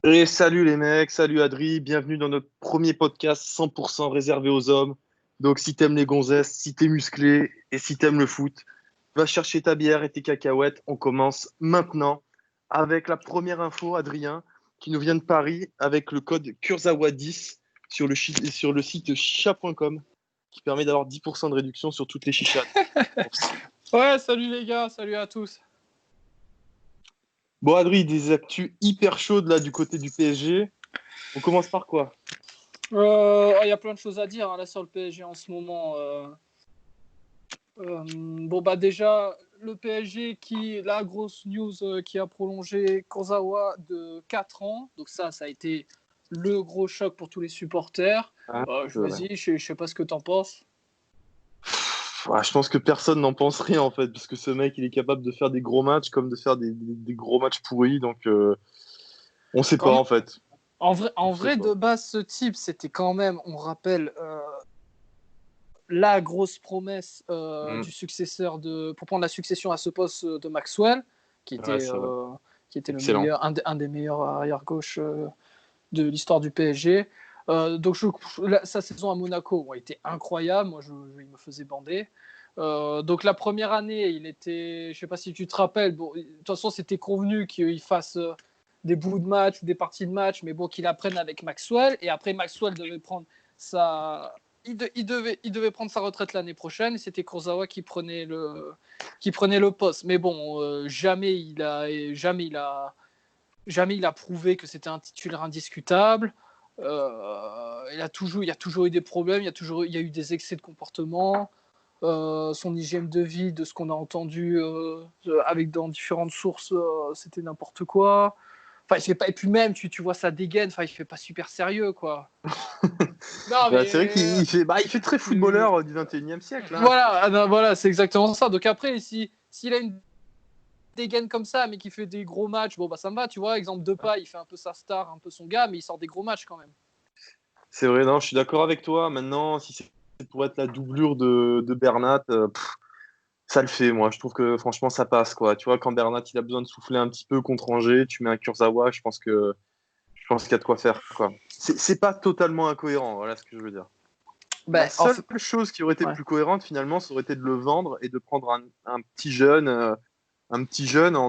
Et salut les mecs, salut Adri, bienvenue dans notre premier podcast 100% réservé aux hommes. Donc si t'aimes les gonzesses, si t'es musclé et si t'aimes le foot, va chercher ta bière et tes cacahuètes. On commence maintenant avec la première info, Adrien, qui nous vient de Paris avec le code Kurzawa10 sur le site chicha.com qui permet d'avoir 10% de réduction sur toutes les chichas. Ouais, salut les gars, salut à tous. Bon Adri, des actus hyper chaudes là du côté du PSG. On commence par quoi? Il y a plein de choses à dire là sur le PSG en ce moment. Déjà, le PSG la grosse news qui a prolongé Kurzawa de 4 ans. Donc ça a été le gros choc pour tous les supporters. Ah, Vas-y, je sais pas ce que t'en penses. Ouais, je pense que personne n'en pense rien en fait, parce que ce mec il est capable de faire des gros matchs comme de faire des gros matchs pourris, donc on sait pas Quand- en fait. En On sait vrai, pas. de base, ce type, c'était quand même, on rappelle, la grosse promesse Mm. du successeur pour prendre la succession à ce poste de Maxwell, qui Ouais, était, c'est vrai. euh, qui était Excellent. un des meilleurs arrière-gauche de l'histoire du PSG. Sa saison à Monaco a été incroyable. Moi, il me faisait bander. Donc la première année, je ne sais pas si tu te rappelles, bon, de toute façon, c'était convenu qu'il fasse des bouts de match, des parties de match, mais bon, qu'il apprenne avec Maxwell. Et après, Maxwell devait prendre sa, il devait prendre sa retraite l'année prochaine. Et c'était Kurzawa qui prenait le poste. Mais bon, jamais il a prouvé que c'était un titulaire indiscutable. Il y a toujours eu des problèmes, il y a eu des excès de comportement. Son hygiène de vie, de ce qu'on a entendu dans différentes sources, c'était n'importe quoi. Enfin, il fait pas, et puis même, tu vois sa dégaine, enfin, il fait pas super sérieux, quoi. Non, Bah, c'est vrai mais il fait très footballeur du 21e siècle. Hein. voilà, c'est exactement ça. Donc après, s'il a une dégaine comme ça, mais qui fait des gros matchs, bon, bah ça me va, tu vois. Exemple Depay, il fait un peu sa star, un peu son gars, mais il sort des gros matchs quand même. C'est vrai, non, je suis d'accord avec toi. Maintenant, si c'est pour être la doublure de Bernat, ça le fait, moi. Je trouve que franchement, ça passe, quoi. Tu vois, quand Bernat il a besoin de souffler un petit peu contre Angers, tu mets un Kurzawa, je pense qu'il y a de quoi faire, quoi. C'est pas totalement incohérent, voilà ce que je veux dire. La Ben, en seule fait, chose qui aurait été ouais. plus cohérente, finalement, ça aurait été de le vendre et de prendre un petit jeune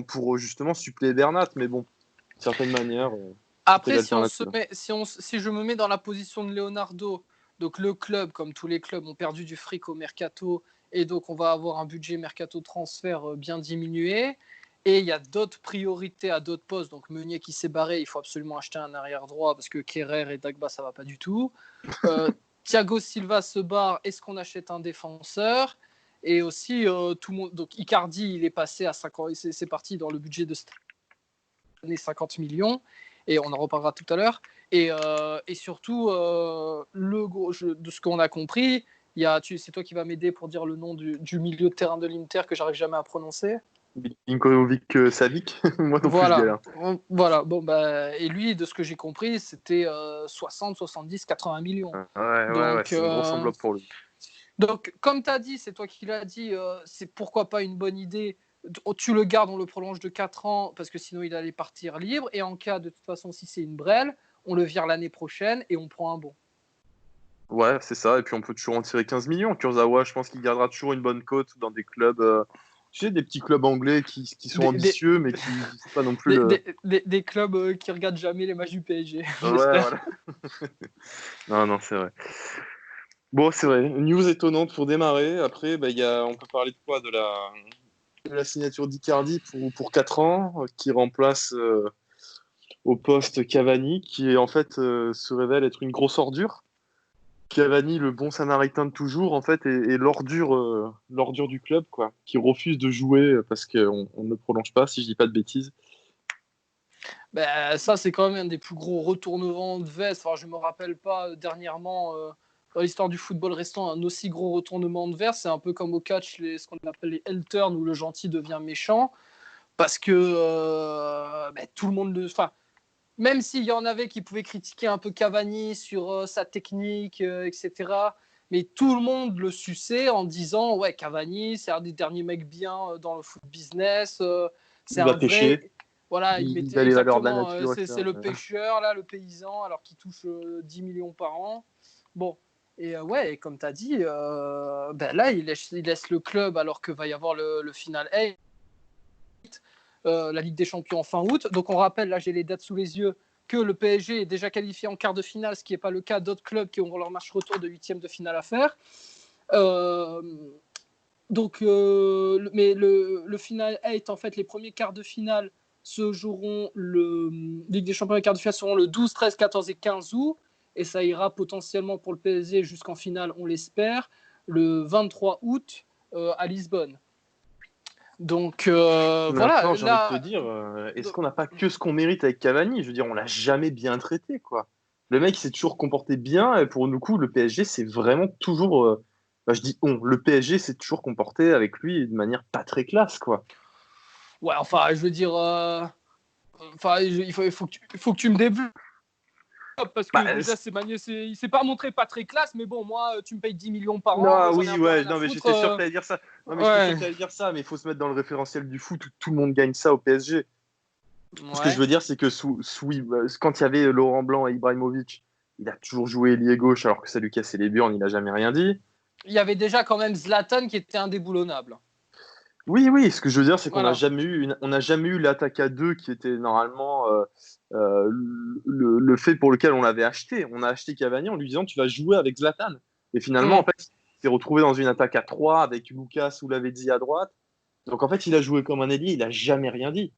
pour justement suppléer Bernat. Mais bon, d'une certaine manière, c'était Après, l'alternative. si je me mets dans la position de Leonardo, donc le club, comme tous les clubs, ont perdu du fric au mercato, et donc on va avoir un budget mercato transfert bien diminué. Et il y a d'autres priorités à d'autres postes. Donc Meunier qui s'est barré, il faut absolument acheter un arrière droit parce que Kerrer et Dagba, ça va pas du tout. Thiago Silva se barre, est-ce qu'on achète un défenseur? Et aussi, tout le monde. Donc Icardi, il est passé à 50, c'est parti dans le budget de cette année 50 millions. Et on en reparlera tout à l'heure. Et surtout, de ce qu'on a compris, c'est toi qui vas m'aider pour dire le nom du milieu de terrain de l'Inter que j'arrive jamais à prononcer. Milinkovic Savic, moi non plus je Voilà, galère. voilà. Bon, bah, et lui, de ce que j'ai compris, c'était 60, 70, 80 millions. Ouais, Donc, c'est une grosse enveloppe pour lui. comme tu as dit, c'est toi qui l'as dit, c'est pourquoi pas une bonne idée. Tu le gardes, on le prolonge de 4 ans parce que sinon il allait partir libre. Et en cas, de toute façon, si c'est une brêle, on le vire l'année prochaine et on prend un bon. Ouais, c'est ça. Et puis on peut toujours en tirer 15 millions. Kurzawa, je pense qu'il gardera toujours une bonne cote dans des clubs, tu sais, des petits clubs anglais qui sont Des, des, ambitieux, mais qui c'est pas non plus le. des clubs qui regardent jamais les matchs du PSG, Ouais, j'espère. voilà. Non, non, c'est vrai. Bon, c'est vrai. Une news étonnante pour démarrer. Après, bah, on peut parler de quoi? De la signature d'Icardi pour 4 ans, qui remplace au poste Cavani, qui en fait se révèle être une grosse ordure. Cavani, le bon samaritain de toujours, en fait, est l'ordure du club, quoi, qui refuse de jouer parce qu'on ne le prolonge pas, si je dis pas de bêtises. Ben, ça, c'est quand même un des plus gros retournements de veste. Enfin, je ne me rappelle pas dernièrement, dans l'histoire du football restant, un aussi gros retournement de veste. C'est un peu comme au catch, ce qu'on appelle les heel turns, où le gentil devient méchant. Parce que ben, tout le monde Enfin, même s'il y en avait qui pouvaient critiquer un peu Cavani sur sa technique, etc. Mais tout le monde le suçait en disant ouais, Cavani, c'est un des derniers mecs bien dans le foot business. C'est Il va un vrai. pêcher. Voilà, il Il mettait a les valeurs de la exactement. nature, C'est le etc. pêcheur, là, le paysan, alors qu'il touche 10 millions par an. Bon. Et ouais, et comme tu as dit, ben là, il laisse le club alors que va y avoir le final 8, la Ligue des Champions en fin août. Donc on rappelle, là j'ai les dates sous les yeux, que le PSG est déjà qualifié en quart de finale, ce qui n'est pas le cas d'autres clubs qui auront leur match retour de huitième de finale à faire. Mais le final 8, en fait, les premiers quarts de finale se joueront, le Ligue des Champions et quarts de finale seront le 12, 13, 14 et 15 août. Et ça ira potentiellement pour le PSG jusqu'en finale, on l'espère, le 23 août à Lisbonne. Donc voilà, Maintenant, j'ai envie de te là. dire, est-ce qu'on n'a pas que ce qu'on mérite avec Cavani? Je veux dire, on l'a jamais bien traité, quoi. Le mec s'est toujours comporté bien, et pour nous, coup, le PSG, c'est vraiment toujours. Je dis on, le PSG s'est toujours comporté avec lui de manière pas très classe, quoi. Ouais, enfin, je veux dire. Enfin, il faut que tu me développes parce que Bah, déjà, il s'est pas montré pas très classe, mais bon, moi, tu me payes 10 millions par an, non, j'en ai oui, un peu ouais, rien à non, mais foutre. j'étais sûr que t'allais dire ça. Non, mais j'étais sûr Ouais, que t'allais dire ça, mais il faut se mettre dans le référentiel du foot où tout le monde gagne ça au PSG. Ce que je ouais. veux dire, c'est que quand il y avait Laurent Blanc et Ibrahimovic, il a toujours joué ailier gauche alors que ça lui cassait les burnes, il n'a jamais rien dit. Il y avait déjà quand même Zlatan qui était indéboulonnable. Oui, oui, ce que je veux dire, c'est qu'on n'a Voilà. jamais eu, on n'a jamais eu l'attaque à deux qui était normalement le fait pour lequel on l'avait acheté. On a acheté Cavani en lui disant tu vas jouer avec Zlatan. Et finalement, en Mm. fait, il s'est retrouvé dans une attaque à trois avec Lucas ou Lavezzi à droite. Donc en fait, il a joué comme un ailier, il n'a jamais rien dit.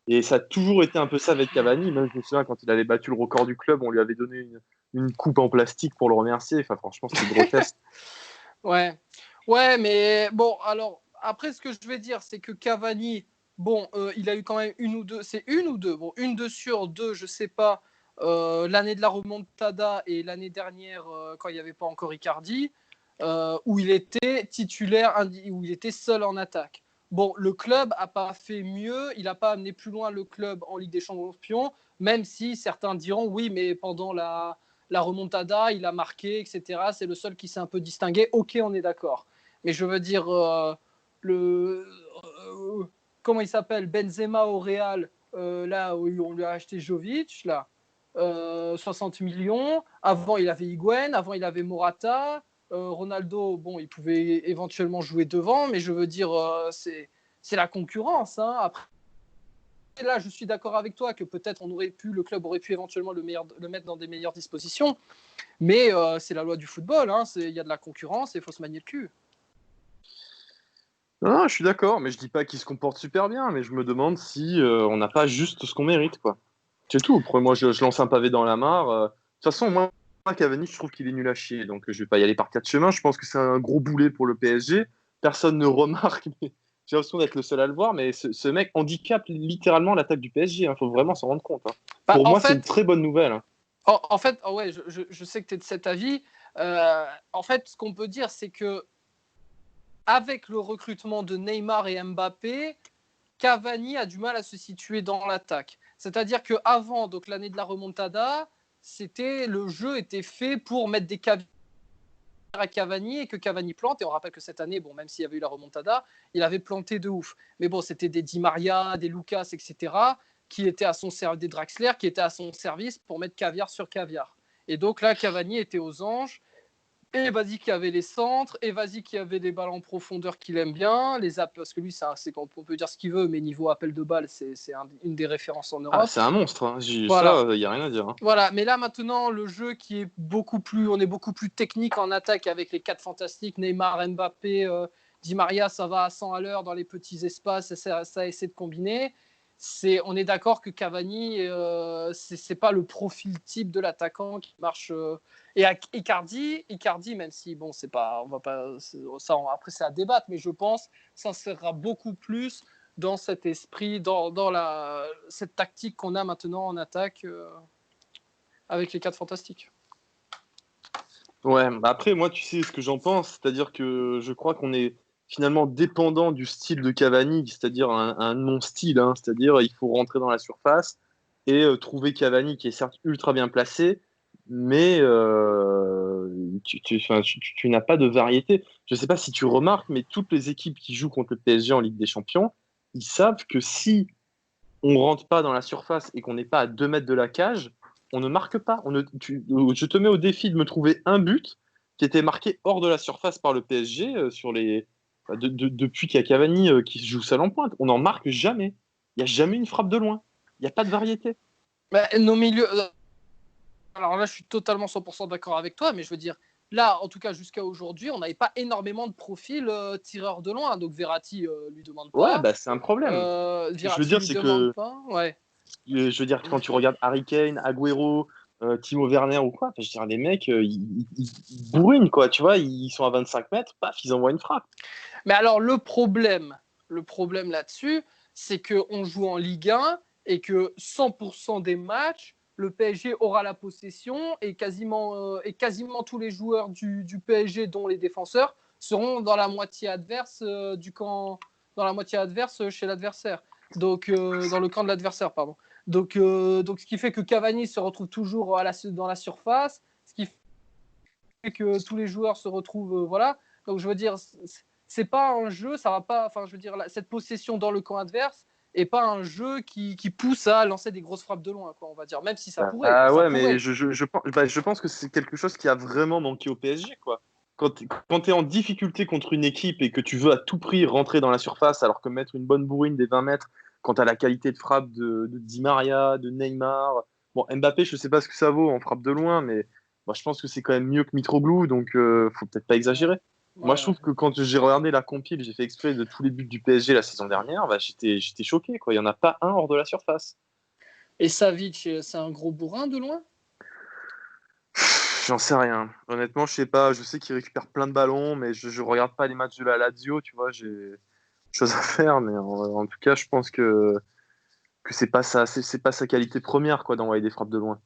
Et ça a toujours été un peu ça avec Cavani. Même je me souviens quand il avait battu le record du club, on lui avait donné une coupe en plastique pour le remercier. Enfin, franchement, c'était grotesque. Ouais. Ouais, mais bon, alors, après, ce que je vais dire, c'est que Cavani, bon, il a eu quand même une ou deux, c'est une ou deux, bon, une de sur deux, je sais pas, l'année de la remontada et l'année dernière, quand il n'y avait pas encore Icardi, où il était titulaire, où il était seul en attaque. Bon, le club n'a pas fait mieux, il n'a pas amené plus loin le club en Ligue des Champions, même si certains diront oui, mais pendant la remontada, il a marqué, etc. C'est le seul qui s'est un peu distingué. Ok, on est d'accord. Mais je veux dire, comment il s'appelle, Benzema au Real, là où on lui a acheté Jovic, là, 60 millions. Avant, il avait Higuain, avant, il avait Morata. Ronaldo, bon, il pouvait éventuellement jouer devant, mais je veux dire, c'est la concurrence. Hein. Après, là, je suis d'accord avec toi que peut-être le club aurait pu éventuellement le mettre dans des meilleures dispositions. Mais c'est la loi du football, hein. Il y a de la concurrence et il faut se manier le cul. Non, non, je suis d'accord, mais je dis pas qu'il se comporte super bien, mais je me demande si on n'a pas juste ce qu'on mérite, quoi. C'est tout. Après, moi, je lance un pavé dans la mare. De toute façon, moi, Cavani, je trouve qu'il est nul à chier, donc je vais pas y aller par quatre chemins. Je pense que c'est un gros boulet pour le PSG. Personne ne remarque, mais j'ai l'impression d'être le seul à le voir, mais ce mec handicape littéralement l'attaque du PSG. Il faut vraiment s'en rendre compte. Hein. Bah, Pour moi, c'est une très bonne nouvelle. Hein. en fait ouais, je sais que tu es de cet avis. En fait, ce qu'on peut dire, c'est que avec le recrutement de Neymar et Mbappé, Cavani a du mal à se situer dans l'attaque. C'est-à-dire qu'avant, donc l'année de la remontada, le jeu était fait pour mettre des caviars à Cavani et que Cavani plante. Et on rappelle que cette année, bon, même s'il y avait eu la remontada, il avait planté de ouf. Mais bon, c'était des Di Maria, des Lucas, etc., qui étaient à son service, des Draxler, qui étaient à son service pour mettre caviar sur caviar. Et donc là, Cavani était aux anges. Et vas-y qui avait les centres, et vas-y qui avait des balles en profondeur qu'il aime bien, parce que lui, on peut dire ce qu'il veut, mais niveau appel de balles, c'est une des références en Ah, Europe. c'est un monstre. Hein. Voilà. Ça, il n'y a rien à dire. Hein. Voilà, mais là maintenant, le jeu on est beaucoup plus technique en attaque avec les quatre fantastiques, Neymar, Mbappé, Di Maria, ça va à 100 à l'heure dans les petits espaces, ça essaie de combiner. On est d'accord que Cavani, c'est pas le profil type de l'attaquant qui marche. Et Icardi, même si bon, c'est pas, on va pas, après c'est à débattre, mais je pense ça sera beaucoup plus dans cet esprit, dans cette tactique qu'on a maintenant en attaque avec les 4 fantastiques. Ouais, bah après, moi, tu sais ce que j'en pense, c'est-à-dire que je crois qu'on est finalement dépendant du style de Cavani, c'est-à-dire un non-style, hein, c'est-à-dire il faut rentrer dans la surface et trouver Cavani qui est certes ultra bien placé, mais enfin, tu n'as pas de variété. Je ne sais pas si tu remarques, mais toutes les équipes qui jouent contre le PSG en Ligue des Champions, ils savent que si on rentre pas dans la surface et qu'on n'est pas à 2 mètres de la cage, on ne marque pas. Je te mets au défi de me trouver un but qui était marqué hors de la surface par le PSG depuis qu'il y a Cavani qui joue seul en pointe. On n'en marque jamais. Il n'y a jamais une frappe de loin. Il n'y a pas de variété. Bah, nos milieux. Alors là, je suis totalement 100% d'accord avec toi, mais je veux dire, là, en tout cas, jusqu'à aujourd'hui, on n'avait pas énormément de profils tireurs de loin. Donc Verratti lui demande Ouais, pas. bah c'est un problème. Ce que je veux Verratti dire, lui c'est demande que pas. Ouais. je veux dire, quand tu regardes Harry Kane, Agüero, Timo Werner ou quoi, je veux dire, les mecs, ils bourrinent, quoi. Tu vois, ils sont à 25 mètres, paf, ils envoient une frappe. Mais alors, le problème là-dessus, c'est qu'on joue en Ligue 1 et que 100% des matchs, le PSG aura la possession et quasiment tous les joueurs du PSG, dont les défenseurs, seront dans la moitié adverse du camp, dans la moitié adverse chez l'adversaire. Donc, dans le camp de l'adversaire, pardon. Donc, ce qui fait que Cavani se retrouve toujours dans la surface, ce qui fait que tous les joueurs se retrouvent, voilà. Donc, je veux dire, c'est pas un jeu, ça va pas. Enfin, je veux dire, cette possession dans le camp adverse est pas un jeu qui pousse à lancer des grosses frappes de loin, quoi, on va dire. Même si ça pourrait, Ah ça ouais, mais pourrait. je pense que c'est quelque chose qui a vraiment manqué au PSG, quoi. Quand tu es en difficulté contre une équipe et que tu veux à tout prix rentrer dans la surface, alors que mettre une bonne bourrine des 20 mètres, quand tu as la qualité de frappe de Di Maria, de Neymar. Bon, Mbappé, je sais pas ce que ça vaut en frappe de loin, mais moi, je pense que c'est quand même mieux que Mitroglou, donc faut peut-être pas Ouais, exagérer. Moi, je ouais. trouve que quand j'ai regardé la compile, j'ai fait exprès de tous les buts du PSG la saison dernière, bah, j'étais choqué, quoi. Il y en a pas un hors de la surface. Et Savic, c'est un gros bourrin de loin. J'en sais rien. Honnêtement, je sais pas. Je sais qu'il récupère plein de ballons, mais je regarde pas les matchs de la Lazio, tu vois. J'ai chose à faire, mais en tout cas, je pense que c'est pas ça, c'est pas sa qualité première, quoi, d'envoyer des frappes de loin.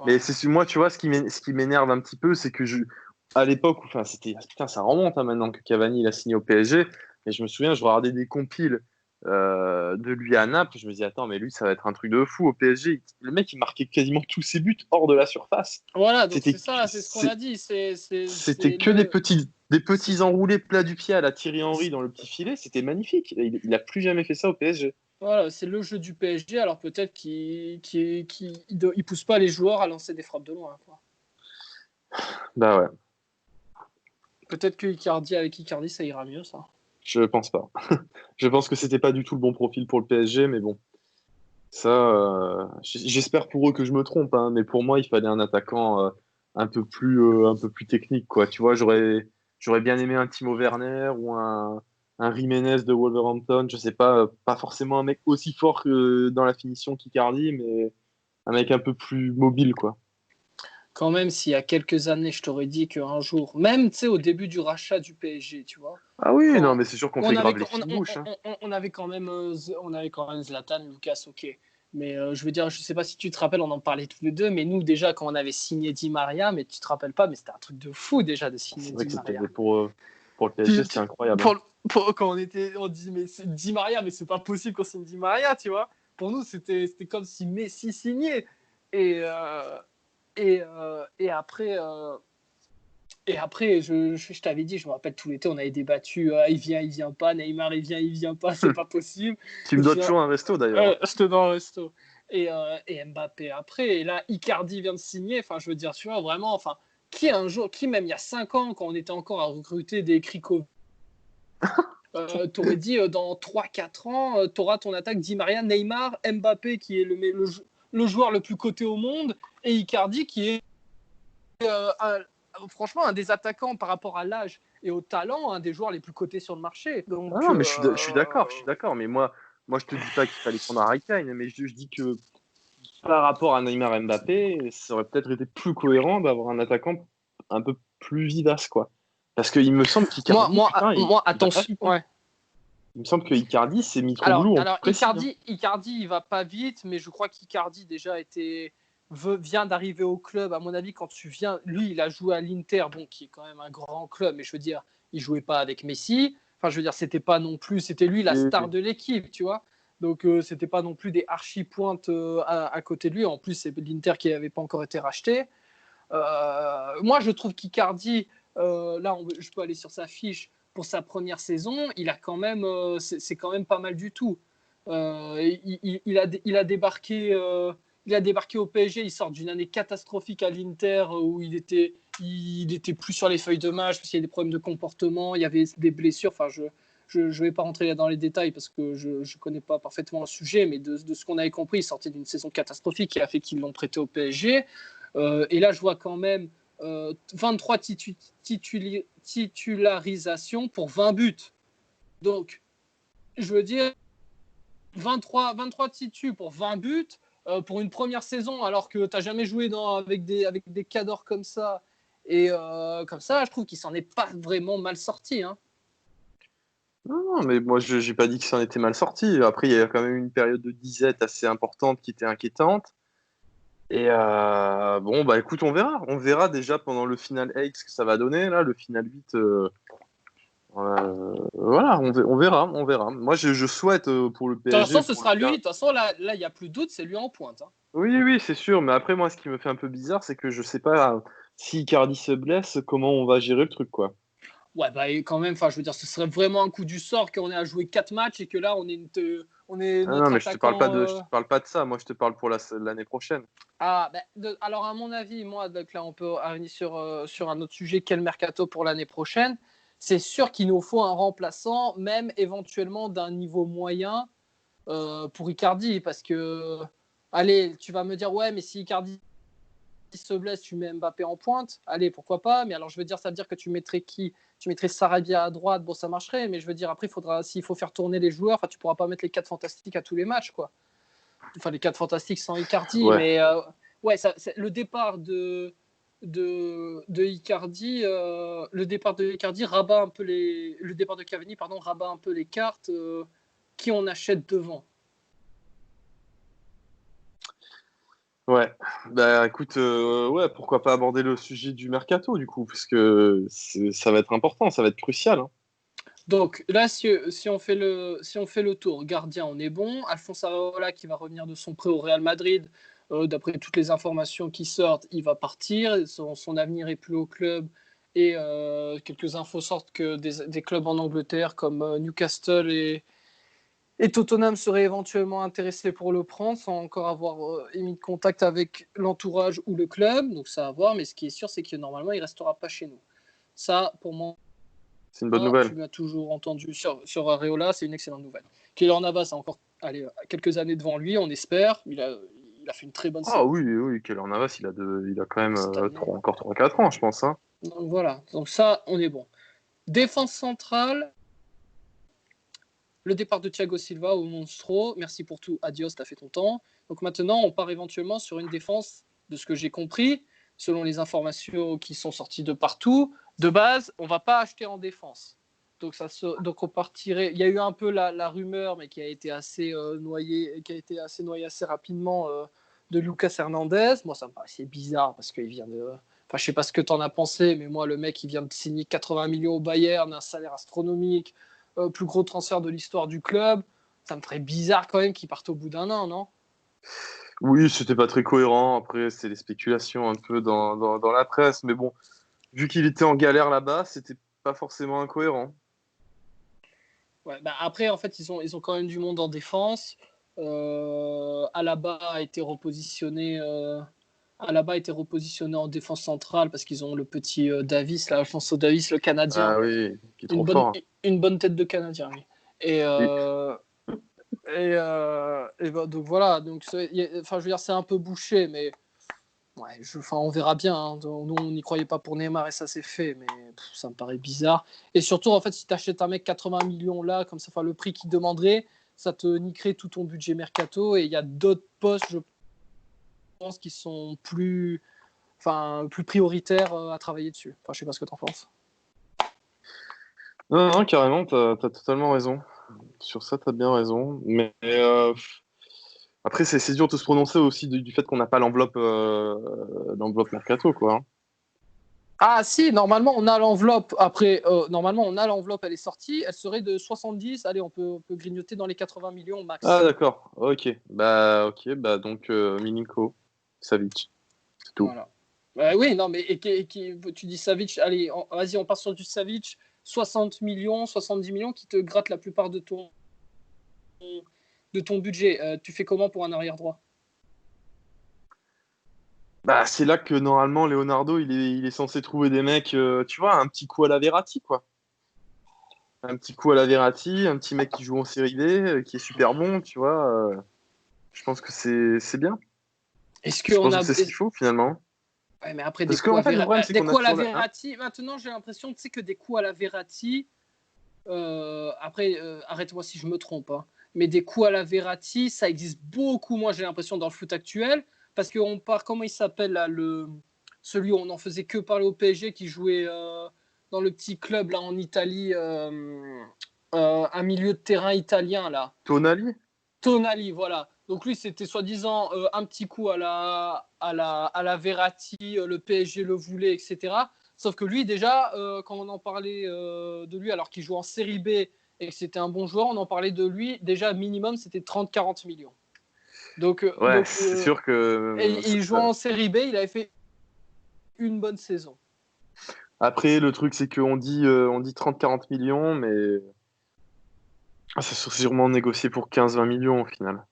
Mais Ouais. c'est moi, tu vois, ce qui m'énerve un petit peu, c'est que à l'époque, enfin, c'était, putain, ça remonte hein, maintenant que Cavani il a signé au PSG. Et je me souviens, je regardais des compiles de lui à Naples. Je me disais, attends, mais lui, ça va être un truc de fou au PSG. Le mec, il marquait quasiment tous ses buts hors de la surface. Voilà, donc c'est C'était, ça, c'est ce qu'on a dit. C'était C'est que des petits c'est- enroulés plats du pied à la Thierry Henry dans le petit filet. C'était magnifique. Il a plus jamais fait ça au PSG. voilà, c'est le jeu du PSG. Alors peut-être qu'il pousse pas les joueurs à lancer des frappes de loin, quoi. Bah ouais, Peut-être que avec Icardi, ça ira mieux, ça. je pense pas. Je pense que c'était pas du tout le bon profil pour le PSG, mais bon, ça, j'espère pour eux que je me trompe, hein, mais pour moi, il fallait un attaquant un peu plus technique, quoi. Tu vois, j'aurais bien aimé un Timo Werner ou un Jiménez de Wolverhampton. Je sais pas, pas forcément un mec aussi fort que dans la finition qu'Icardi, mais un mec un peu plus mobile, quoi. Quand même, s'il y a quelques années, je t'aurais dit qu'un jour, même tu sais, au début du rachat du PSG, tu vois, Ah oui, non, quand mais c'est sûr qu'on on fait avait, grave les on, fines on- bouches, hein. on avait quand même, on avait quand même Zlatan, Lucas, ok. Mais je veux dire, je sais pas si tu te rappelles, on en parlait tous les deux, mais nous déjà quand on avait signé Di Maria, mais tu te rappelles pas, mais c'était un truc de fou déjà de signer C'est vrai Di que c'était Maria. pour le PSG, Tu- c'était tu- incroyable, hein. quand on dit mais c'est Di Maria, mais c'est pas possible qu'on signe Di Maria, tu vois. Pour nous, c'était comme si Messi signait. Et, euh, et après, je t'avais dit, je me rappelle tout l'été, on avait débattu, il vient pas, Neymar, il vient pas, c'est pas possible. Tu Et me dois finalement, toujours un resto d'ailleurs. je te donne un resto. Et Mbappé après, et là, Icardi vient de signer, enfin, je veux dire, tu vois, vraiment, enfin, qui même il y a 5 ans, quand on était encore à recruter des cricots, t'aurais dit dans 3-4 ans, t'auras ton attaque Di Maria, Neymar, Mbappé qui est le joueur le plus coté au monde, et Icardi qui est franchement, un des attaquants par rapport à l'âge et au talent, un des joueurs les plus cotés sur le marché. Ah Donc, non, mais je suis d'accord. Mais moi, je te dis pas qu'il fallait prendre Harry Kane, mais je dis que par rapport à Neymar et Mbappé, ça aurait peut-être été plus cohérent d'avoir un attaquant un peu plus vivace, quoi. Parce qu'il me semble moi, qu'Icardi, moi, putain, moi, il va pas attention. vite, hein. Ouais. Il me semble que Icardi, c'est Alors, Mitroglou en alors précis, hein. Icardi, il va pas vite, mais je crois qu'Icardi déjà vient d'arriver au club. À mon avis, quand tu viens, lui, il a joué à l'Inter, bon, qui est quand même un grand club, mais je veux dire, il jouait pas avec Messi. Enfin, je veux dire, c'était pas non plus, c'était lui la Oui, star oui. de l'équipe, tu vois. Donc, c'était pas non plus des archi-pointes à côté de lui. En plus, c'est l'Inter qui n'avait pas encore été racheté. Moi, je trouve qu'Icardi, là, je peux aller sur sa fiche pour sa première saison, il a quand même, c'est quand même pas mal du tout. Il a débarqué au PSG, il sort d'une année catastrophique à l'Inter où il était plus sur les feuilles de match parce qu'il y a des problèmes de comportement, il y avait des blessures. Enfin, je vais pas rentrer dans les détails parce que je connais pas parfaitement le sujet, mais de ce qu'on avait compris, il sortait d'une saison catastrophique qui a fait qu'ils l'ont prêté au PSG. Et là, je vois quand même 23 titularisations pour 20 buts. Donc, je veux dire, 23 titus pour 20 buts pour une première saison, alors que tu n'as jamais joué avec des cadors comme ça. Et comme ça, je trouve qu'il s'en est pas vraiment mal sorti. Hein. Non, mais moi, je n'ai pas dit que ça en était mal sorti. Après, il y a quand même une période de disette assez importante qui était inquiétante. Et bon, bah écoute, on verra. On verra déjà pendant le final 8 ce que ça va donner. Là, le final 8, voilà, on verra, on verra. Moi, je souhaite pour le De toute façon, PSG. ce sera lui. De toute façon, là, il n'y a plus de doute, c'est lui en pointe. Hein. Oui, oui, c'est sûr. Mais après, moi, ce qui me fait un peu bizarre, c'est que je sais pas si Icardi se blesse, comment on va gérer le truc, quoi. Ouais, bah quand même, je veux dire, ce serait vraiment un coup du sort qu'on ait à jouer 4 matchs et que là, on est Ah non, notre mais je attaquant. te parle pas de ça. Moi, je te parle pour l'année prochaine. Alors, à mon avis, moi, donc là, on peut arriver sur un autre sujet, quel mercato pour l'année prochaine. C'est sûr qu'il nous faut un remplaçant, même éventuellement d'un niveau moyen pour Icardi, parce que, allez, tu vas me dire, ouais, mais si Icardi se blesse, tu mets Mbappé en pointe. Allez, pourquoi pas. Mais alors, je veux dire, ça veut dire que tu mettrais qui? Tu mettrais Sarabia à droite, bon, ça marcherait. Mais je veux dire, après, s'il faut faire tourner les joueurs, tu pourras pas mettre les 4 fantastiques à tous les matchs, quoi. Enfin, les 4 fantastiques sans Icardi. Ouais. Mais ouais, le départ de Icardi, rabat un peu le départ de Cavani, pardon, rabat un peu les cartes. Qui on achète devant? Ouais, bah écoute, ouais, pourquoi pas aborder le sujet du mercato du coup, parce que ça va être important, ça va être crucial. Hein. Donc là, si on fait le tour, gardien, on est bon. Alphonse Areola qui va revenir de son prêt au Real Madrid, d'après toutes les informations qui sortent, il va partir. Son avenir est plus au club. Et quelques infos sortent que des clubs en Angleterre comme Newcastle et Tottenham seraient éventuellement intéressés pour le prendre sans encore avoir émis de contact avec l'entourage ou le club. Donc ça à voir, mais ce qui est sûr, c'est que normalement, il ne restera pas chez nous. Ça, pour moi, C'est une bonne nouvelle. tu l'as toujours entendu sur Areola, c'est une excellente nouvelle. Keylor Navas a encore quelques années devant lui, on espère. Il a fait une très bonne Ah saison oui, oui, Keylor Navas, il a quand même cette année. encore 3-4 ans, je pense. Hein. Donc voilà, donc ça, on est bon. Défense centrale, le départ de Thiago Silva au Monstro. Merci pour tout, adios, t'as fait ton temps. Donc maintenant, on part éventuellement sur une défense, de ce que j'ai compris, selon les informations qui sont sorties de partout. De base, on ne va pas acheter en défense. Donc on partirait. Il y a eu un peu la rumeur, mais qui a été assez noyée, assez rapidement de Lucas Hernandez. Moi, ça me paraissait bizarre parce qu'il vient de. Enfin, je sais pas ce que tu en as pensé, mais moi, le mec, il vient de signer 80 millions au Bayern, un salaire astronomique, plus gros transfert de l'histoire du club. Ça me ferait bizarre quand même qu'il parte au bout d'un an, non? Oui, c'était pas très cohérent. Après, c'est les spéculations un peu dans la presse, mais bon, vu qu'il était en galère là-bas, c'était pas forcément incohérent. Ouais, bah après, en fait, ils ont quand même du monde en défense. Alaba a été repositionné. Alaba a été repositionné en défense centrale parce qu'ils ont le petit Davis, là, Alfonso Davis, le Canadien. Ah oui, qui est Une trop bonne, fort. une bonne tête de Canadien, oui. Et, Et- euh, donc voilà. Donc, enfin, je veux dire, c'est un peu bouché, mais ouais, on verra bien. Hein. Nous, on n'y croyait pas pour Neymar et ça s'est fait, mais ça me paraît bizarre. Et surtout, en fait, si tu achètes un mec 80 millions là, comme ça, le prix qu'il demanderait, ça te niquerait tout ton budget mercato. Et il y a d'autres postes, je pense, qui sont plus prioritaires à travailler dessus. Enfin, je sais pas ce que tu en penses. Non, non, carrément, t'as totalement raison. Sur ça, t'as bien raison. Mais après, c'est dur de se prononcer aussi du fait qu'on n'a pas l'enveloppe mercato, quoi. Hein. Ah si, normalement on a l'enveloppe. Après, normalement on a l'enveloppe, elle est sortie. Elle serait de 70. Allez, on peut grignoter dans les 80 millions Ah, max. d'accord. Ok. Bah, donc, Milinko, Savic, c'est tout. Voilà. Oui, non, mais tu dis Savic, allez, vas-y, on part sur du Savic, 60 millions, 70 millions qui te gratte la plupart de de ton budget. Tu fais comment pour un arrière droit? Bah, c'est là que normalement Leonardo il est censé trouver des mecs, tu vois, un petit coup à la Verratti, quoi. Un petit coup à la Verratti, un petit mec qui joue en série B, qui est super bon, tu vois. Je pense que c'est bien. Est-ce Je qu'on pense a. que c'est ce qu'il faut finalement. Ouais, mais après, Parce qu'en fait, le problème, c'est des qu'on a coups à la toujours la. Hein. Verratti. Maintenant, j'ai l'impression, tu sais, que des coups à la Verratti. Après, arrête-moi si je me trompe, hein, mais des coups à la Verratti, ça existe beaucoup moins, j'ai l'impression, dans le foot actuel. Parce qu'on part, comment il s'appelle là, celui où on n'en faisait que parler au PSG, qui jouait dans le petit club là en Italie, un milieu de terrain italien là. Tonali? Tonali, voilà. Donc lui, c'était soi-disant un petit coup à la Verratti, le PSG le voulait, etc. Sauf que lui, déjà, quand on en parlait de lui, alors qu'il joue en série B et que c'était un bon joueur, on en parlait de lui, déjà, minimum, c'était 30-40 millions. Donc, Ouais, c'est sûr que et il jouait en série B, il avait fait une bonne saison. après, le truc, c'est on dit 30-40 millions, mais ça sera sûrement négocié pour 15-20 millions au final,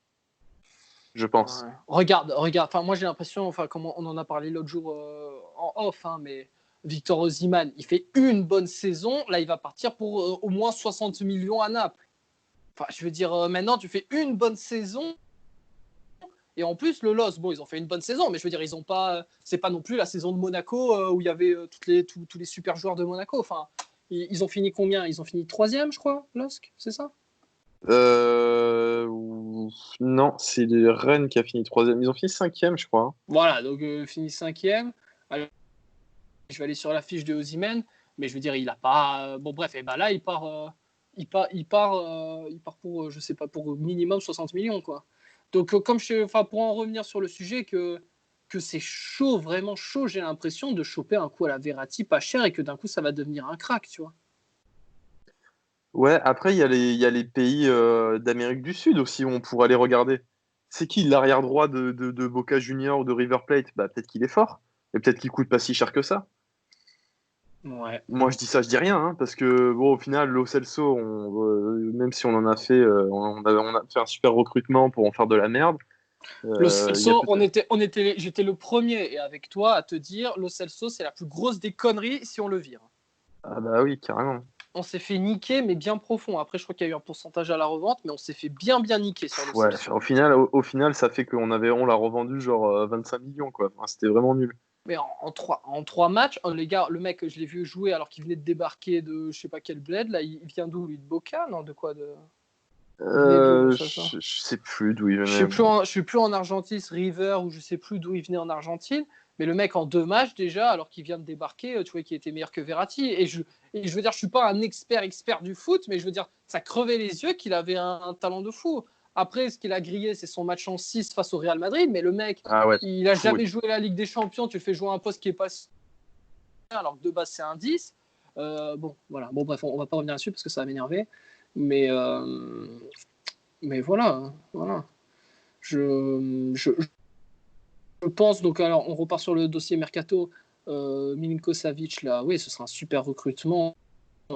je pense. Ouais. Regarde. Enfin, moi, j'ai l'impression, enfin, comme on en a parlé l'autre jour en off, hein, mais Victor Osimhen, il fait une bonne saison. Là, il va partir pour au moins 60 millions à Naples. Enfin, je veux dire, maintenant, tu fais une bonne saison. Et en plus, le LOS, bon, ils ont fait une bonne saison, mais je veux dire, ils ont pas, c'est pas non plus la saison de Monaco où il y avait tous les super joueurs de Monaco. Enfin, ils ont fini combien? Ils ont fini troisième, je crois, LOSC, c'est ça? Euh... Non, c'est Rennes qui a fini troisième. Ils ont fini cinquième, je crois. Voilà, donc fini cinquième. Alors, je vais aller sur la fiche de Osimhen, mais je veux dire, il a pas. Bon, bref, et ben là, il part pour, je sais pas, pour minimum 60 millions, quoi. Donc, enfin, pour en revenir sur le sujet, que c'est chaud, vraiment chaud, j'ai l'impression de choper un coup à la Verratti pas cher et que d'un coup, ça va devenir un crack, tu vois. Ouais, après, il y a les pays d'Amérique du Sud aussi où on pourrait aller regarder. C'est qui l'arrière droit de Boca Junior ou de River Plate? Bah, peut-être qu'il est fort. Et peut-être qu'il coûte pas si cher que ça. Ouais. Moi, je dis ça, je dis rien, hein, parce que bon, au final, Lo Celso, même si on en a fait, on a fait un super recrutement pour en faire de la merde. Lo Il y a Celso, peut-être. j'étais le premier, et avec toi, à te dire, Lo Celso, c'est la plus grosse des conneries si on le vire. Ah bah oui, carrément. On s'est fait niquer, mais bien profond. Après, je crois qu'il y a eu un pourcentage à la revente, mais on s'est fait bien niquer sur le Ouais, Celso. au final, ça fait on l'a revendu genre 25 millions, quoi. Enfin, c'était vraiment nul. Mais en trois matchs, les gars, le mec, je l'ai vu jouer alors qu'il venait de débarquer de je sais pas quel bled. Là, il vient d'où, lui? De Boca? Non, de quoi de... Il venait d'où, ça? Je sais plus d'où il Je venait. suis plus en Argentine, River, ou je sais plus d'où il venait en Argentine. Mais le mec, en deux matchs déjà, alors qu'il vient de débarquer, tu vois qu'il était meilleur que Verratti. Et je veux dire, je suis pas un expert du foot, mais je veux dire, ça crevait les yeux qu'il avait un talent de fou. Après, ce qu'il a grillé, c'est son match en 6 face au Real Madrid. Mais le mec, Ah ouais, il a pourri. jamais joué la Ligue des Champions. Tu le fais jouer un poste qui est pas alors que de base, c'est un 10. Bon, voilà. Bon, bref, on va pas revenir là-dessus parce que ça va m'énerver. Mais, euh, mais voilà. Voilà. Je, je pense, donc alors on repart sur le dossier Mercato, Milinko Savic, là, oui, ce sera un super recrutement.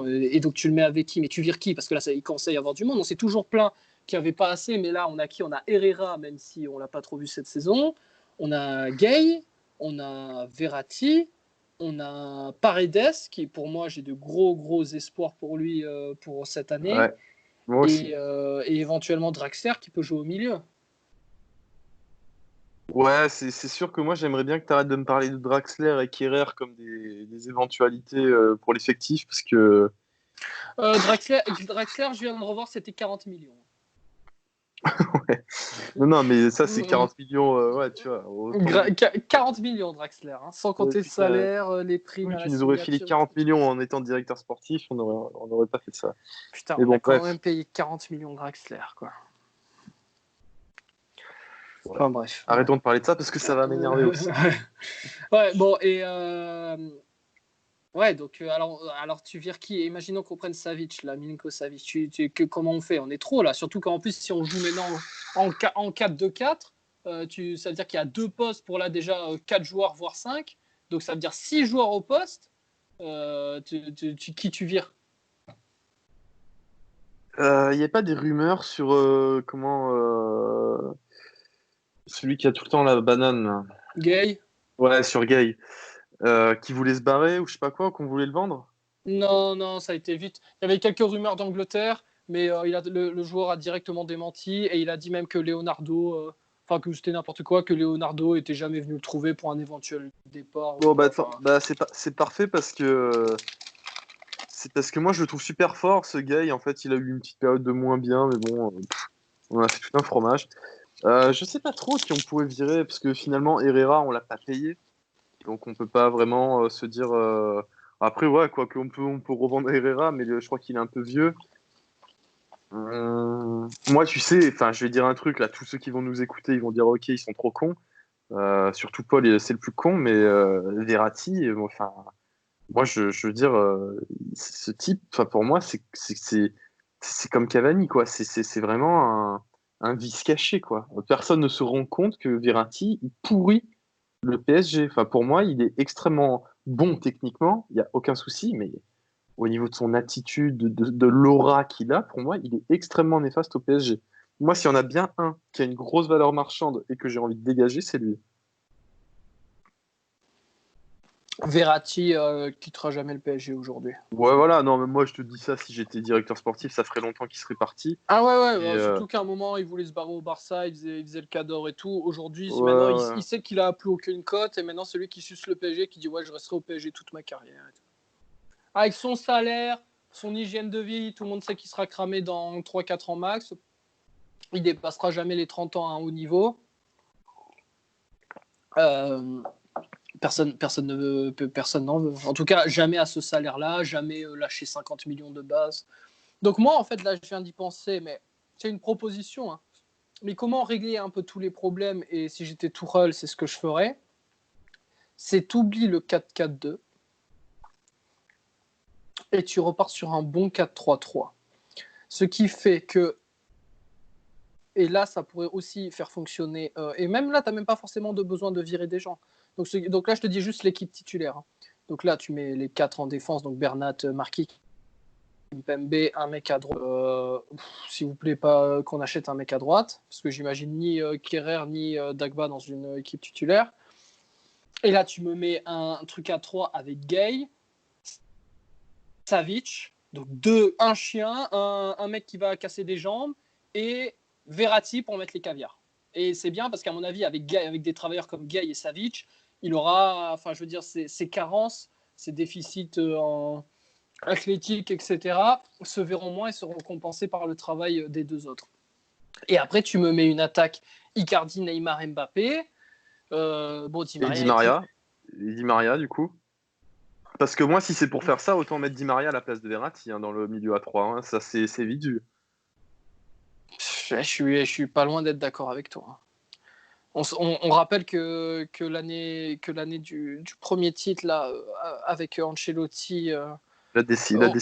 Et donc tu le mets avec qui? Mais tu vires qui? Parce que là, il commence à y avoir du monde. On s'est toujours plaint qu'il n'y avait pas assez, mais là, on a qui? On a Herrera, même si on ne l'a pas trop vu cette saison. On a Gay, on a Verratti, on a Paredes, qui pour moi, j'ai de gros espoirs pour lui pour cette année. Ouais, moi aussi. Et éventuellement Draxler qui peut jouer au milieu. Ouais, c'est sûr que moi j'aimerais bien que tu arrêtes de me parler de Draxler et Kerrer comme des éventualités pour l'effectif parce que Draxler, je viens de revoir, c'était 40 millions. ouais. Non, mais ça c'est 40 millions, ouais, tu vois. 40 millions, Draxler, hein, sans Ouais, compter le salaire, les primes oui, à tu la nous aurais filé signature. 40 millions en étant directeur sportif, on n'aurait pas fait ça. Putain, Mais on a bon, quand bref. même payé 40 millions Draxler, quoi. Ouais. Enfin bref. Ouais, Arrêtons de parler de ça parce que ça va m'énerver aussi. ouais bon, et ouais, donc alors tu vires qui? Imaginons qu'on prenne Savic, là, Milinko Savic. Comment on fait? On est trop là, surtout qu'en plus, si on joue maintenant en 4-2-4, ça veut dire qu'il y a deux postes pour là déjà 4 joueurs, voire 5. Donc ça veut dire 6 joueurs au poste. Qui tu vires? Il n'y a pas des rumeurs sur celui qui a tout le temps la banane là. Gay? Ouais, sur Gay, qui voulait se barrer ou je sais pas quoi, qu'on voulait le vendre. Non, non, ça a été vite. Il y avait quelques rumeurs d'Angleterre, mais le joueur a directement démenti et il a dit même que Leonardo, enfin que c'était n'importe quoi, que Leonardo était jamais venu le trouver pour un éventuel départ ou Bon quoi. bah, Enfin, c'est parfait c'est parce que moi je le trouve super fort ce Gay. En fait, il a eu une petite période de moins bien, mais bon, on a fait tout un fromage. Je sais pas trop qui on pouvait virer parce que finalement Herrera on l'a pas payé. Donc on peut pas vraiment se dire. Après, ouais, quoi qu'on on peut revendre Herrera, mais je crois qu'il est un peu vieux. Moi, tu sais, enfin, je vais dire un truc là. Tous ceux qui vont nous écouter, ils vont dire OK, ils sont trop cons. Surtout Paul, c'est le plus con, mais Verratti, enfin, moi, je veux dire, ce type, enfin, pour moi, c'est comme Cavani, quoi. C'est vraiment un vice caché, quoi. Personne ne se rend compte que Verratti, il pourrit le PSG. Enfin, pour moi, il est extrêmement bon techniquement, il n'y a aucun souci, mais au niveau de son attitude, de l'aura qu'il a, pour moi, il est extrêmement néfaste au PSG. Moi, s'il y en a bien un qui a une grosse valeur marchande et que j'ai envie de dégager, c'est lui. Verratti quittera jamais le PSG aujourd'hui. Ouais, voilà, non, mais moi, je te dis ça, si j'étais directeur sportif, ça ferait longtemps qu'il serait parti. Ah ouais, ouais, Et surtout qu'à un moment, il voulait se barrer au Barça, il faisait le cador et tout. Aujourd'hui, maintenant, ouais, ouais. il sait qu'il a plus aucune cote et maintenant, c'est lui qui suce le PSG, qui dit ouais, je resterai au PSG toute ma carrière. Avec son salaire, son hygiène de vie, tout le monde sait qu'il sera cramé dans 3-4 ans max. Il dépassera jamais les 30 ans à un haut niveau. Euh, personne ne veut, personne n'en veut. En tout cas, jamais à ce salaire-là, jamais lâcher 50 millions de base. Donc moi, en fait, là, je viens d'y penser, mais c'est une proposition. Hein. Mais comment régler un peu tous les problèmes, et si j'étais Tourelle, c'est ce que je ferais, c'est t'oublies le 4-4-2 et tu repars sur un bon 4-3-3. Ce qui fait que, et là, ça pourrait aussi faire fonctionner, et même là, tu n'as même pas forcément de besoin de virer des gens. Donc là, je te dis juste l'équipe titulaire. Hein. Donc là, tu mets les 4 en défense, donc Bernat, Marquis, Pembe, un mec à droite. S'il vous plaît, pas qu'on achète un mec à droite, parce que j'imagine ni Kerrer ni Dagba dans une équipe titulaire. Et là, tu me mets un truc à 3 avec Gay, Savic, donc un chien, un mec qui va casser des jambes, et Verratti pour mettre les caviars. Et c'est bien parce qu'à mon avis, avec des travailleurs comme Gay et Savic, il aura, enfin, je veux dire, ses carences, ses déficits en athlétique, etc., se verront moins et seront compensés par le travail des deux autres. Et après, tu me mets une attaque Icardi, Neymar, Mbappé. Bon, Di Et Di Maria est plus. Maria. Et Di Maria, du coup. Parce que moi, si c'est pour faire ça, autant mettre Di Maria à la place de Verratti dans le milieu à 3. Hein. Ça, c'est vite vu. Je suis pas loin d'être d'accord avec toi. On rappelle que l'année du premier titre là, avec Ancelotti, La décima.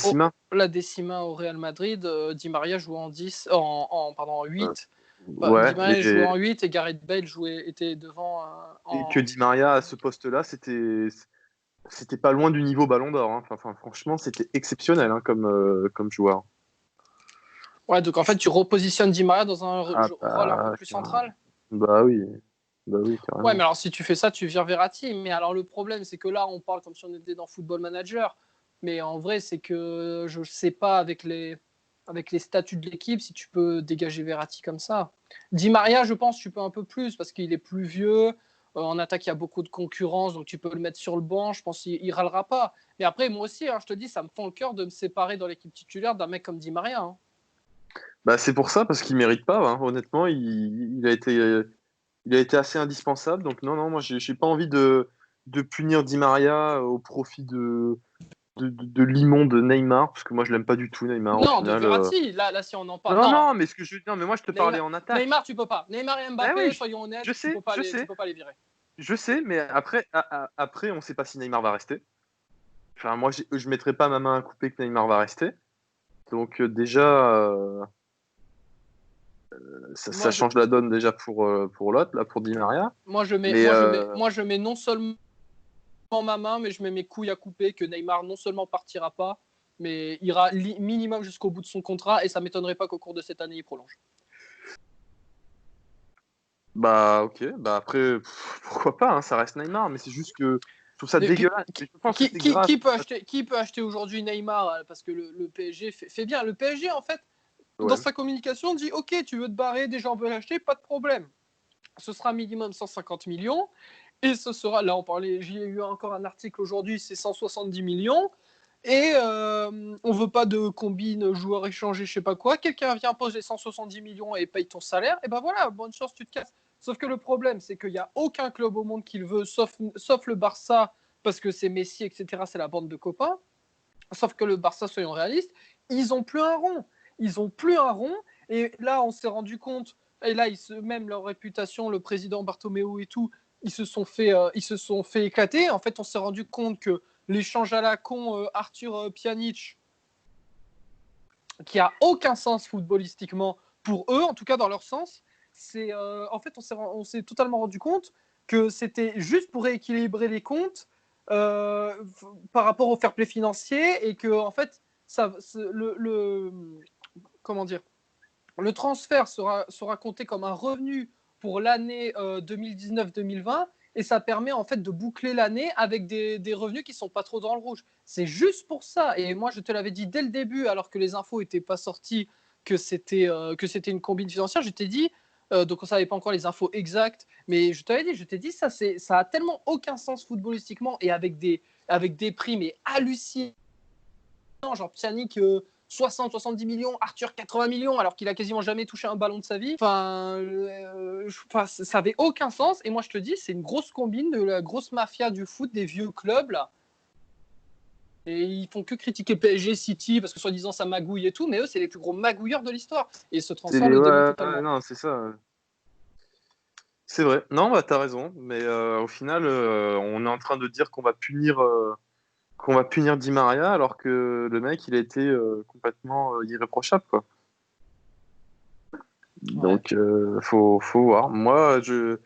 la décima au Real Madrid, Di Maria jouait en 10, pardon, en Euh, 8. Di ouais, Maria jouait en 8 et Gareth Bale était devant et que Di Maria à ce poste-là, c'était pas loin du niveau Ballon d'Or. Hein. Enfin, franchement, c'était exceptionnel hein, comme joueur. Ouais, donc en fait, tu repositionnes Di Maria dans un Ah rôle un peu bah, plus central. bah oui, bah oui, Ouais, mais carrément. alors si tu fais ça, tu vires Verratti. Mais alors le problème, c'est que là, on parle comme si on était dans Football Manager. Mais en vrai, c'est que je sais pas avec les statuts de l'équipe si tu peux dégager Verratti comme ça. Di Maria, je pense, tu peux un peu plus parce qu'il est plus vieux. En attaque, il y a beaucoup de concurrence, donc tu peux le mettre sur le banc. Je pense qu'il râlera pas. Mais après, moi aussi, hein, je te dis, ça me fend le cœur de me séparer dans l'équipe titulaire d'un mec comme Di Maria. Hein. Bah, c'est pour ça, parce qu'il mérite pas. Hein. Honnêtement, il a été assez indispensable. Donc non, non, moi, j'ai pas envie de punir Di Maria au profit de l'immonde Neymar, parce que moi, je l'aime pas du tout, Neymar, au Non, de final. Verratti, là, si on en parle. Non, Non, non, mais non, mais moi, je te parlais en attaque. Neymar, tu peux pas. Neymar et Eh Mbappé, oui, soyons honnêtes, je tu sais, peux pas je les, tu sais, peux pas les virer. je sais, mais après, on sait pas si Neymar va rester. Enfin, moi, je mettrai pas ma main à couper que Neymar va rester. Donc, déjà, ça Moi, je, change la donne déjà pour l'autre, là, pour Di Maria. moi, je mets, Mais moi, je mets non seulement ma main, mais je mets mes couilles à couper que Neymar non seulement partira pas, mais ira minimum jusqu'au bout de son contrat et ça m'étonnerait pas qu'au cours de cette année, il prolonge. Bah ok, bah après, pourquoi pas, hein, ça reste Neymar, mais c'est juste que je trouve ça dégueulasse. Je pense que c'est grave. Qui peut acheter aujourd'hui Neymar parce que le PSG fait bien. Le PSG, en fait, dans Ouais. sa communication, dit ok, tu veux te barrer, des gens veulent acheter, pas de problème. Ce sera minimum 150 millions. Et ce sera, là on parlait, j'ai eu encore un article aujourd'hui, c'est 170 millions. Et on veut pas de combine, joueurs échangés, je sais pas quoi. Quelqu'un vient poser 170 millions et paye ton salaire, et ben voilà, bonne chance, tu te casses. Sauf que le problème, c'est qu'il n'y a aucun club au monde qui le veut, sauf le Barça, parce que c'est Messi, etc., c'est la bande de copains. Sauf que le Barça, soyons réalistes, ils ont plus un rond. Ils ont plus un rond. Et là, on s'est rendu compte, et là, même leur réputation, le président Bartomeu et tout, ils se sont fait éclater. En fait, on s'est rendu compte que l'échange à la con Arthur Pjanic, qui a aucun sens footballistiquement pour eux, en tout cas dans leur sens, c'est en fait on s'est totalement rendu compte que c'était juste pour rééquilibrer les comptes par rapport au fair play financier et que en fait ça, comment dire, le transfert sera compté comme un revenu pour l'année 2019-2020 et ça permet en fait de boucler l'année avec des revenus qui sont pas trop dans le rouge. C'est juste pour ça. Et moi, je te l'avais dit dès le début, alors que les infos n'étaient pas sorties, que c'était une combine financière. Je t'ai dit, donc on savait pas encore les infos exactes, mais je t'ai dit, ça a tellement aucun sens footballistiquement et avec des prix mais hallucinants, genre Pjanic 60-70 millions, Arthur 80 millions, alors qu'il a quasiment jamais touché un ballon de sa vie. Ça avait aucun sens. Et moi, je te dis, c'est une grosse combine de la grosse mafia du foot, des vieux clubs, là. Et ils font que critiquer PSG, City, parce que soi-disant ça magouille et tout, mais eux, c'est les plus gros magouilleurs de l'histoire. Et ce transfert le démontre totalement. Non, c'est ça. C'est vrai. Non, bah t'as raison. Mais au final, on est en train de dire qu'on va punir Di Maria, alors que le mec, il a été complètement irréprochable, quoi. Ouais. Donc, faut voir. Moi, je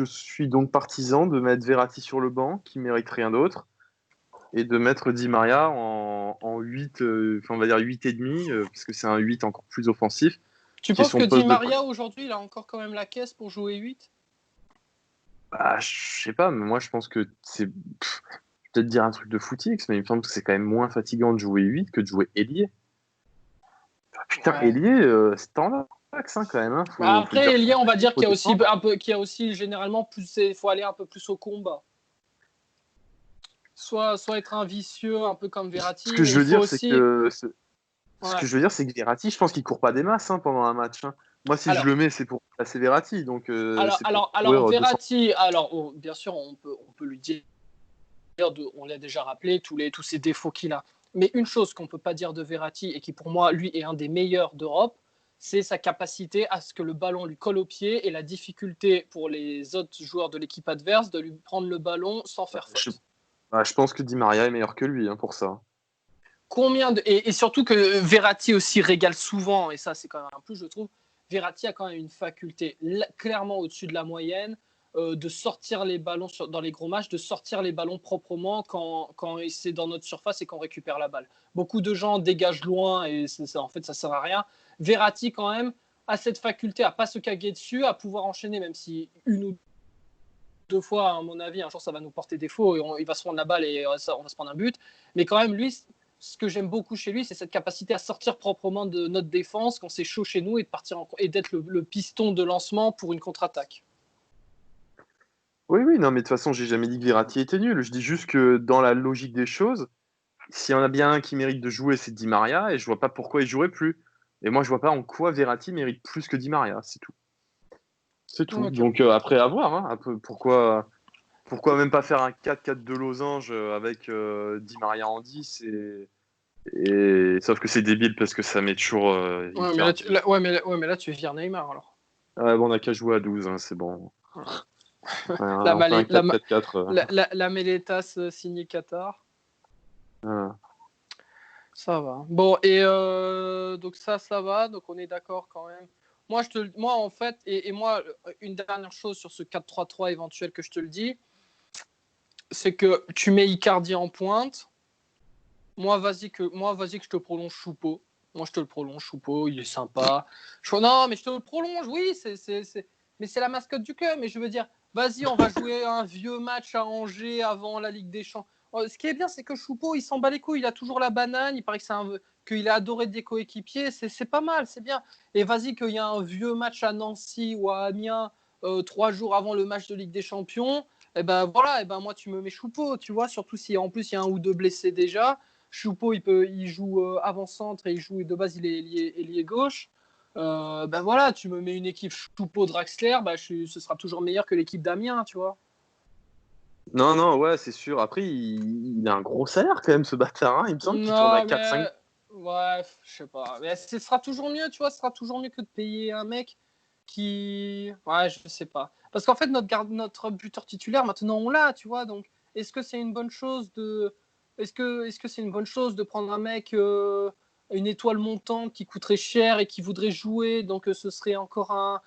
suis donc partisan de mettre Verratti sur le banc, qui mérite rien d'autre, et de mettre Di Maria en 8, enfin, on va dire 8 et demi, parce que c'est un 8 encore plus offensif, Tu qui est penses que son Di poste de... Maria, aujourd'hui, il a encore quand même la caisse pour jouer 8? Bah, je sais pas, mais moi, je pense que c'est... peut-être dire un truc de footix, mais il me semble que c'est quand même moins fatigant de jouer 8 que de jouer ailier. Putain, Ouais. ailier, c'est tendax, hein, quand même. Hein. Faut dire Après, Elia, on va dire faut qu'il y a aussi généralement plus, il faut aller un peu plus au combat. Soit être un vicieux, un peu comme Ce Verratti, que mais je il veux faut dire, c'est aussi. que ce Ouais. que je veux dire, c'est que Verratti, je pense qu'il court pas des masses, hein, pendant un match. Hein. Moi, si je Alors, le mets, c'est pour passer Verratti, donc alors, c'est pour alors, alors courir 200. Verratti, bien sûr, on peut lui dire, on l'a déjà rappelé, tous ces défauts qu'il a. Mais une chose qu'on ne peut pas dire de Verratti et qui, pour moi, lui, est un des meilleurs d'Europe, c'est sa capacité à ce que le ballon lui colle au pied et la difficulté pour les autres joueurs de l'équipe adverse de lui prendre le ballon sans faire Je, faute. je pense que Di Maria est meilleur que lui, hein, pour ça. Et surtout que Verratti aussi régale souvent, et ça c'est quand même un plus, je trouve. Verratti a quand même une faculté clairement au-dessus de la moyenne de sortir les ballons dans les gros matchs, de sortir les ballons proprement quand c'est dans notre surface et qu'on récupère la balle. Beaucoup de gens dégagent loin et en fait ça sert à rien. Verratti quand même a cette faculté à pas se caguer dessus, à pouvoir enchaîner, même si une ou deux fois, à mon avis, un jour ça va nous porter défaut et il va se prendre la balle et on va se prendre un but. Mais quand même, lui, ce que j'aime beaucoup chez lui, c'est cette capacité à sortir proprement de notre défense quand c'est chaud chez nous et de partir et d'être le piston de lancement pour une contre-attaque. Oui, oui, non, mais de toute façon, j'ai jamais dit que Verratti était nul. Je dis juste que dans la logique des choses, s'il y en a bien un qui mérite de jouer, c'est Di Maria, et je vois pas pourquoi il jouerait plus. Et moi, je vois pas en quoi Verratti mérite plus que Di Maria, c'est tout. C'est tout. Ok. Donc après, à voir, hein, un peu pourquoi même pas faire un 4-4 de losange avec Di Maria en 10 sauf que c'est débile parce que ça met toujours Icardi. Ouais, mais là, tu vires Neymar alors. Ouais, bon, on a qu'à jouer à 12, hein, c'est bon. La, On fait un 4-4-4. la Mélétas signée Qatar. Voilà. Ça va. Bon, et donc ça va. Donc on est d'accord quand même. Moi en fait, et moi, une dernière chose sur ce 4-3-3 éventuel que je te le dis, c'est que tu mets Icardi en pointe vas-y que je te prolonge Choupeau. Moi, je te le prolonge, Choupeau, il est sympa. Non, mais je te le prolonge, oui, mais c'est la mascotte du club. Mais je veux dire, vas-y, on va jouer un vieux match à Angers avant la Ligue des Champions. Ce qui est bien, c'est que Choupeau, il s'en bat les couilles, il a toujours la banane, il paraît qu'il est adoré des coéquipiers, c'est pas mal, c'est bien. Et vas-y, qu'il y a un vieux match à Nancy ou à Amiens 3 jours avant le match de Ligue des Champions. Et ben voilà, et ben moi, tu me mets Choupeau, tu vois, surtout si en plus il y a un ou deux blessés déjà. Choupeau, il joue avant-centre et il joue de base, il est ailier gauche. Ben voilà, tu me mets une équipe Choupeau-Draxler, ce sera toujours meilleur que l'équipe d'Amiens, tu vois. Non, non, ouais, c'est sûr. Après, il a un gros salaire quand même, ce bâtard. Hein. Il me semble qu'il tourne à Non, 4-5. mais ouais, je sais pas. Mais ce sera toujours mieux, tu vois, ce sera toujours mieux que de payer un mec qui. Ouais, je sais pas. Parce qu'en fait, notre buteur titulaire, maintenant, on l'a, tu vois. Donc, est-ce que c'est une bonne chose de. Est-ce que c'est une bonne chose de prendre un mec, une étoile montante qui coûterait cher et qui voudrait jouer, donc ce serait encore un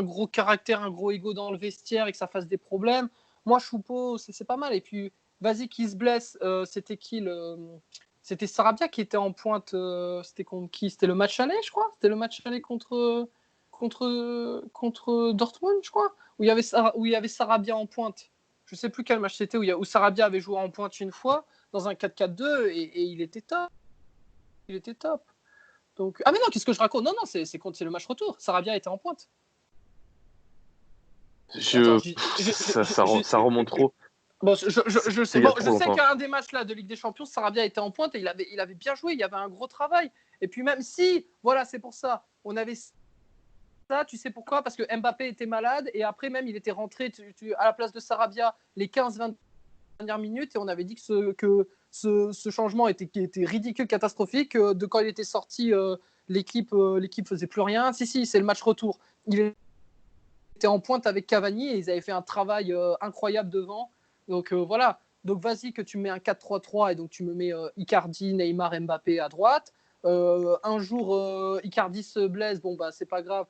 gros caractère, un gros ego dans le vestiaire et que ça fasse des problèmes. Moi, Choupeau, c'est pas mal. Et puis, vas-y, qui se blesse, c'était qui C'était Sarabia qui était en pointe. C'était contre qui? C'était le match aller, je crois. C'était le match aller contre Dortmund, je crois. Où il y avait Sarabia en pointe. Je sais plus quel match c'était où Sarabia avait joué en pointe une fois dans un 4-4-2 et il était top. Il était top. Donc ah mais non, qu'est-ce que je raconte? Non, c'est le match retour. Sarabia était en pointe. Attends, Ça remonte trop. Bon, je sais, Il y a bon, trop je sais longtemps. qu'à un des matchs là de Ligue des Champions, Sarabia était en pointe et il avait bien joué, il y avait un gros travail. Et puis même si, voilà, c'est pour ça, on avait ça, tu sais pourquoi? Parce que Mbappé était malade et après même il était rentré à la place de Sarabia les 15-20 dernières minutes et on avait dit que ce changement était ridicule, catastrophique, de quand il était sorti, l'équipe faisait plus rien. Si, c'est le match retour. Il était en pointe avec Cavani et ils avaient fait un travail incroyable devant. Donc voilà. Donc vas-y que tu mets un 4-3-3 et donc tu me mets Icardi, Neymar, Mbappé à droite. Un jour Icardi se blesse, bon bah c'est pas grave.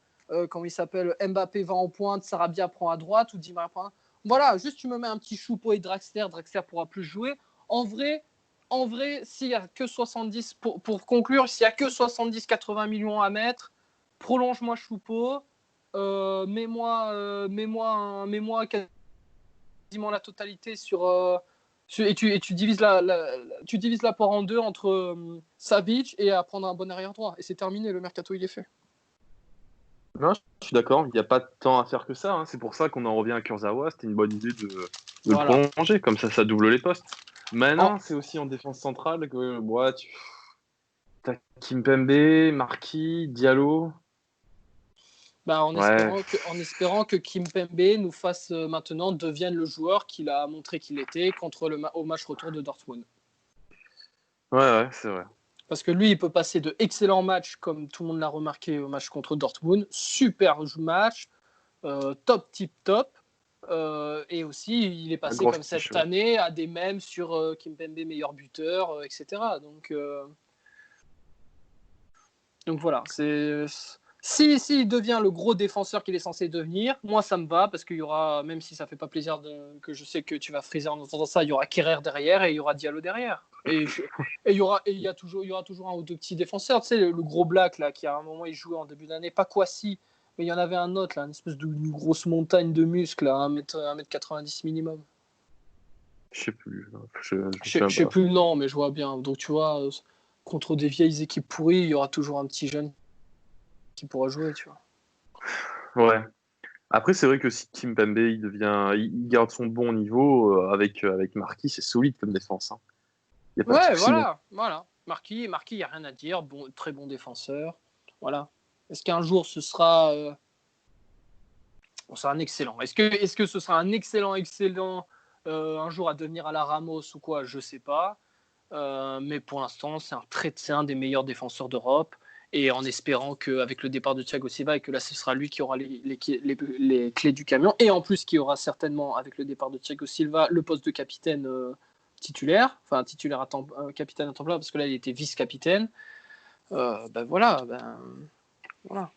Comment il s'appelle? Mbappé va en pointe, Sarabia prend à droite ou Di Maria prend. Voilà, juste tu me mets un petit Choupeau et Draxler pourra plus jouer. En vrai, s'il y a que 70 pour conclure, s'il y a que 70-80 millions à mettre, prolonge-moi Choupeau. Mets-moi quasiment la totalité et tu divises tu divises l'apport en deux entre Savic et à prendre un bon arrière droit. Et c'est terminé, le mercato il est fait. Non, je suis d'accord. Il n'y a pas tant à faire que ça. Hein. C'est pour ça qu'on en revient à Kurzawa. C'était une bonne idée de le Voilà. prolonger. Comme ça double les postes. En, Maintenant, c'est aussi en défense centrale que t'as Kimpembe, Marquis, Diallo. Ouais, en espérant que Kimpembe nous fasse maintenant devienne le joueur qu'il a montré qu'il était au match retour de Dortmund. ouais, c'est vrai. Parce que lui, il peut passer de excellents matchs, comme tout le monde l'a remarqué au match contre Dortmund, super match, top, tip top. Et aussi, il est La passé grosse comme quiche, cette ouais. année à des mèmes sur Kimpembe meilleur buteur, etc. Donc voilà, si il devient le gros défenseur qu'il est censé devenir, moi ça me va parce qu'il y aura, même si ça fait pas plaisir que je sais que tu vas friser en entendant ça, il y aura Kerrer derrière et il y aura Diallo derrière. Il y aura toujours un ou deux petits défenseurs. Tu sais, le gros Black là qui à un moment il jouait en début d'année, pas Kwasi, mais il y en avait un autre là, une espèce de grosse montagne de muscles là, 1m90 minimum. Je sais plus. Je me Je souviens sais pas. plus le nom, mais je vois bien. Donc tu vois, contre des vieilles équipes pourries, il y aura toujours un petit jeune qui pourra jouer, tu vois. Ouais. Après, c'est vrai que si Kimpembe il garde son bon niveau avec Marquis, c'est solide comme défense. Hein. Il n'y a pas de Ouais, souci. Hein. voilà. Marquis, il n'y a rien à dire. Bon, très bon défenseur. Voilà. Est-ce qu'un jour ce sera, un excellent? Est-ce que ce sera un excellent un jour à devenir à la Ramos ou quoi? Je sais pas. Mais pour l'instant, c'est un des meilleurs défenseurs d'Europe. Et en espérant qu'avec le départ de Thiago Silva, et que là, ce sera lui qui aura les clés du camion. Et en plus, qui aura certainement, avec le départ de Thiago Silva, le poste de capitaine titulaire. Enfin, titulaire capitaine à temps plein, parce que là, il était vice-capitaine. Voilà. Voilà.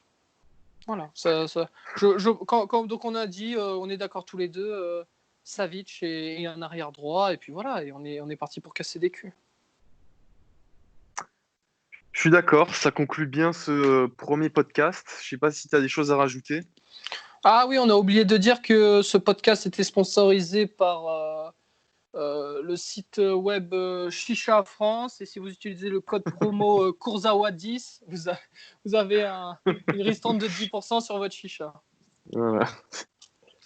Donc, on a dit, on est d'accord tous les deux, Savic et un arrière droit. Et puis voilà, et on est parti pour casser des culs. Je suis d'accord, ça conclut bien ce premier podcast. Je sais pas si tu as des choses à rajouter. Ah oui, on a oublié de dire que ce podcast était sponsorisé par le site web Chicha France. Et si vous utilisez le code promo Kurzawa10, vous avez une ristourne de 10% sur votre chicha. Voilà.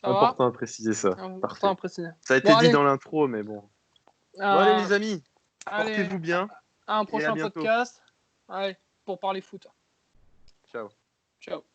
Ça va? Important à préciser ça. Important à Parfait. préciser. Ça a Bon, été dit allez, dans l'intro, mais bon. Bon, allez euh, les amis, allez, portez-vous bien à un et à prochain bientôt. podcast. Allez, pour parler foot. Ciao. Ciao.